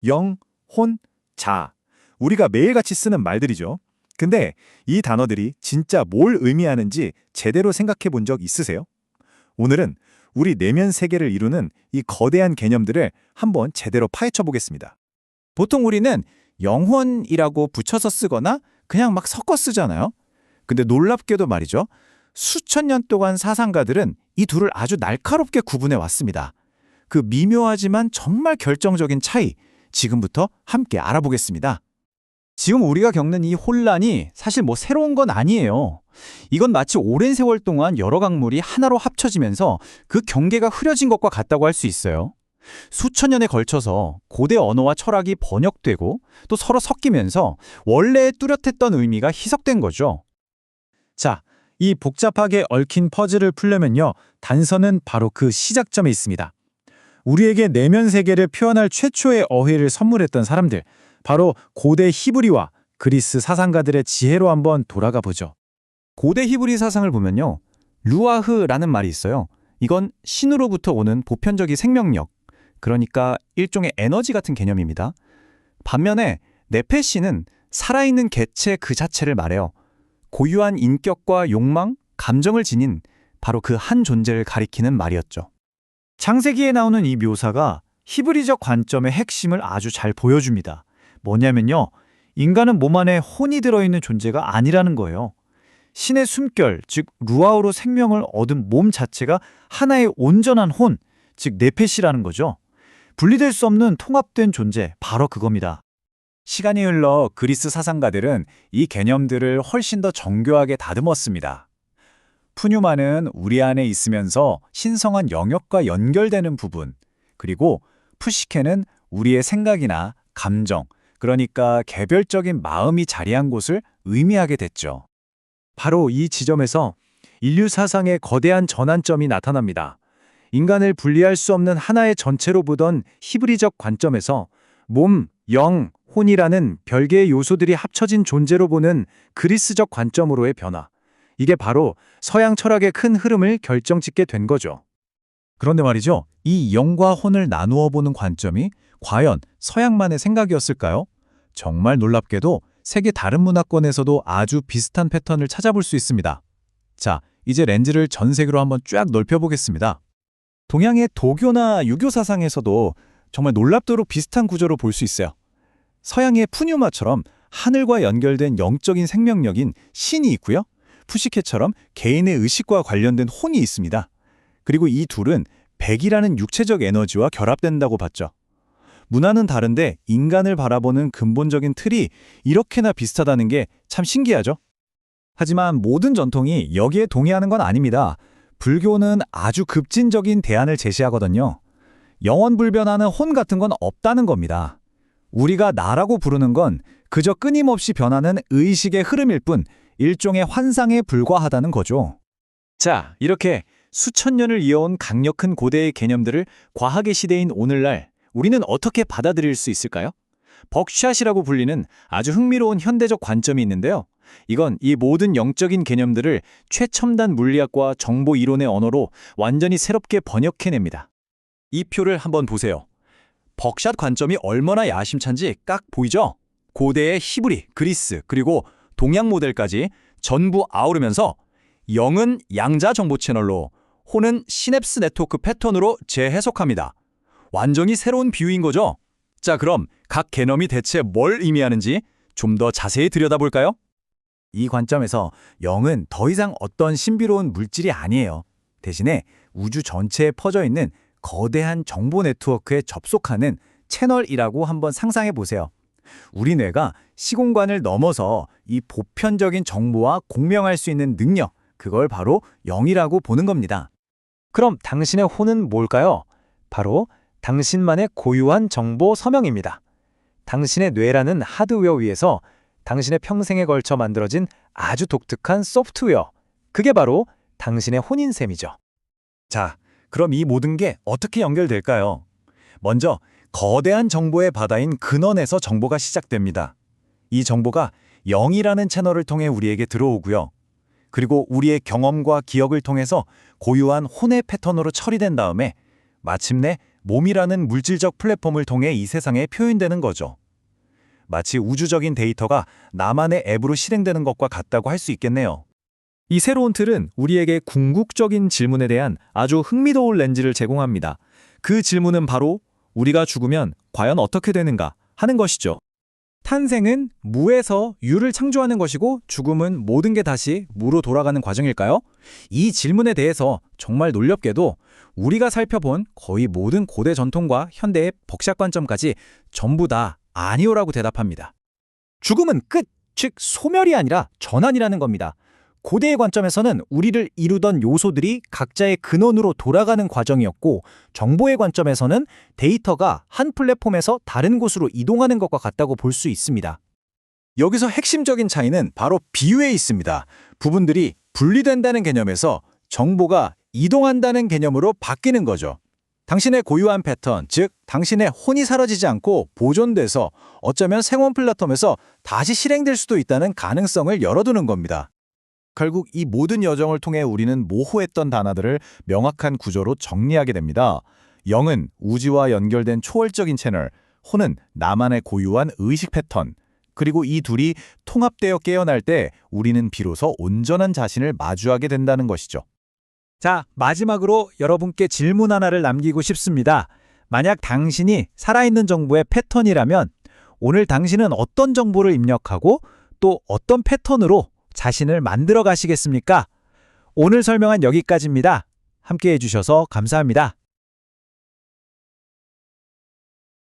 영, 혼, 자. 우리가 매일같이 쓰는 말들이죠. 근데 이 단어들이 진짜 뭘 의미하는지 제대로 생각해 본 적 있으세요? 오늘은 우리 내면 세계를 이루는 이 거대한 개념들을 한번 제대로 파헤쳐 보겠습니다. 보통 우리는 영혼이라고 붙여서 쓰거나 그냥 막 섞어 쓰잖아요. 근데 놀랍게도 말이죠. 수천 년 동안 사상가들은 이 둘을 아주 날카롭게 구분해 왔습니다. 그 미묘하지만 정말 결정적인 차이, 지금부터 함께 알아보겠습니다. 지금 우리가 겪는 이 혼란이 사실 새로운 건 아니에요. 이건 마치 오랜 세월 동안 여러 강물이 하나로 합쳐지면서 그 경계가 흐려진 것과 같다고 할 수 있어요. 수천 년에 걸쳐서 고대 언어와 철학이 번역되고 또 서로 섞이면서 원래 뚜렷했던 의미가 희석된 거죠. 자, 이 복잡하게 얽힌 퍼즐을 풀려면요, 단서는 바로 그 시작점에 있습니다. 우리에게 내면 세계를 표현할 최초의 어휘를 선물했던 사람들, 바로 고대 히브리와 그리스 사상가들의 지혜로 한번 돌아가 보죠. 고대 히브리 사상을 보면요. 루아흐라는 말이 있어요. 이건 신으로부터 오는 보편적인 생명력, 그러니까 일종의 에너지 같은 개념입니다. 반면에 네페시는 살아있는 개체 그 자체를 말해요. 고유한 인격과 욕망, 감정을 지닌 바로 그 한 존재를 가리키는 말이었죠. 창세기에 나오는 이 묘사가 히브리적 관점의 핵심을 아주 잘 보여줍니다. 뭐냐면요, 인간은 몸 안에 혼이 들어있는 존재가 아니라는 거예요. 신의 숨결, 즉 루아흐로 생명을 얻은 몸 자체가 하나의 온전한 혼, 즉 네페시라는 거죠. 분리될 수 없는 통합된 존재, 바로 그겁니다. 시간이 흘러 그리스 사상가들은 이 개념들을 훨씬 더 정교하게 다듬었습니다. 푸뉴마는 우리 안에 있으면서 신성한 영역과 연결되는 부분, 그리고 푸시케는 우리의 생각이나 감정, 그러니까 개별적인 마음이 자리한 곳을 의미하게 됐죠. 바로 이 지점에서 인류 사상의 거대한 전환점이 나타납니다. 인간을 분리할 수 없는 하나의 전체로 보던 히브리적 관점에서 몸, 영, 혼이라는 별개의 요소들이 합쳐진 존재로 보는 그리스적 관점으로의 변화. 이게 바로 서양 철학의 큰 흐름을 결정짓게 된 거죠. 그런데 말이죠. 이 영과 혼을 나누어 보는 관점이 과연 서양만의 생각이었을까요? 정말 놀랍게도 세계 다른 문화권에서도 아주 비슷한 패턴을 찾아볼 수 있습니다. 자, 이제 렌즈를 전 세계로 한번 쫙 넓혀보겠습니다. 동양의 도교나 유교 사상에서도 정말 놀랍도록 비슷한 구조로 볼 수 있어요. 서양의 푸뉴마처럼 하늘과 연결된 영적인 생명력인 신이 있고요. 푸시케처럼 개인의 의식과 관련된 혼이 있습니다. 그리고 이 둘은 백이라는 육체적 에너지와 결합된다고 봤죠. 문화는 다른데 인간을 바라보는 근본적인 틀이 이렇게나 비슷하다는 게 참 신기하죠? 하지만 모든 전통이 여기에 동의하는 건 아닙니다. 불교는 아주 급진적인 대안을 제시하거든요. 영원불변하는 혼 같은 건 없다는 겁니다. 우리가 나라고 부르는 건 그저 끊임없이 변하는 의식의 흐름일 뿐 일종의 환상에 불과하다는 거죠. 자, 이렇게 수천 년을 이어온 강력한 고대의 개념들을 과학의 시대인 오늘날 우리는 어떻게 받아들일 수 있을까요? 벅샷이라고 불리는 아주 흥미로운 현대적 관점이 있는데요. 이건 이 모든 영적인 개념들을 최첨단 물리학과 정보 이론의 언어로 완전히 새롭게 번역해냅니다. 이 표를 한번 보세요. 벅샷 관점이 얼마나 야심찬지 딱 보이죠? 고대의 히브리, 그리스, 그리고 동양 모델까지 전부 아우르면서 영은 양자 정보 채널로, 혼은 시냅스 네트워크 패턴으로 재해석합니다. 완전히 새로운 비유인 거죠? 자, 그럼 각 개념이 대체 뭘 의미하는지 좀 더 자세히 들여다볼까요? 이 관점에서 영은 더 이상 어떤 신비로운 물질이 아니에요. 대신에 우주 전체에 퍼져 있는 거대한 정보 네트워크에 접속하는 채널이라고 한번 상상해 보세요. 우리 뇌가 시공간을 넘어서 이 보편적인 정보와 공명할 수 있는 능력, 그걸 바로 영이라고 보는 겁니다. 그럼 당신의 혼은 뭘까요? 바로 당신만의 고유한 정보 서명입니다. 당신의 뇌라는 하드웨어 위에서 당신의 평생에 걸쳐 만들어진 아주 독특한 소프트웨어. 그게 바로 당신의 혼인 셈이죠. 자, 그럼 이 모든 게 어떻게 연결될까요? 먼저 거대한 정보의 바다인 근원에서 정보가 시작됩니다. 이 정보가 영이라는 채널을 통해 우리에게 들어오고요. 그리고 우리의 경험과 기억을 통해서 고유한 혼의 패턴으로 처리된 다음에 마침내 몸이라는 물질적 플랫폼을 통해 이 세상에 표현되는 거죠. 마치 우주적인 데이터가 나만의 앱으로 실행되는 것과 같다고 할 수 있겠네요. 이 새로운 틀은 우리에게 궁극적인 질문에 대한 아주 흥미로운 렌즈를 제공합니다. 그 질문은 바로 우리가 죽으면 과연 어떻게 되는가 하는 것이죠. 탄생은 무에서 유를 창조하는 것이고 죽음은 모든 게 다시 무로 돌아가는 과정일까요? 이 질문에 대해서 정말 놀랍게도 우리가 살펴본 거의 모든 고대 전통과 현대의 벅샷 관점까지 전부 다 아니오라고 대답합니다. 죽음은 끝, 즉 소멸이 아니라 전환이라는 겁니다. 고대의 관점에서는 우리를 이루던 요소들이 각자의 근원으로 돌아가는 과정이었고, 정보의 관점에서는 데이터가 한 플랫폼에서 다른 곳으로 이동하는 것과 같다고 볼 수 있습니다. 여기서 핵심적인 차이는 바로 비유에 있습니다. 부분들이 분리된다는 개념에서 정보가 이동한다는 개념으로 바뀌는 거죠. 당신의 고유한 패턴, 즉 당신의 혼이 사라지지 않고 보존돼서 어쩌면 생원 플랫폼에서 다시 실행될 수도 있다는 가능성을 열어두는 겁니다. 결국 이 모든 여정을 통해 우리는 모호했던 단어들을 명확한 구조로 정리하게 됩니다. 영은 우주와 연결된 초월적인 채널, 혼은 나만의 고유한 의식 패턴, 그리고 이 둘이 통합되어 깨어날 때 우리는 비로소 온전한 자신을 마주하게 된다는 것이죠. 자, 마지막으로 여러분께 질문 하나를 남기고 싶습니다. 만약 당신이 살아있는 정보의 패턴이라면 오늘 당신은 어떤 정보를 입력하고 또 어떤 패턴으로 자신을 만들어 가시겠습니까? 오늘 설명은 여기까지입니다. 함께 해주셔서 감사합니다.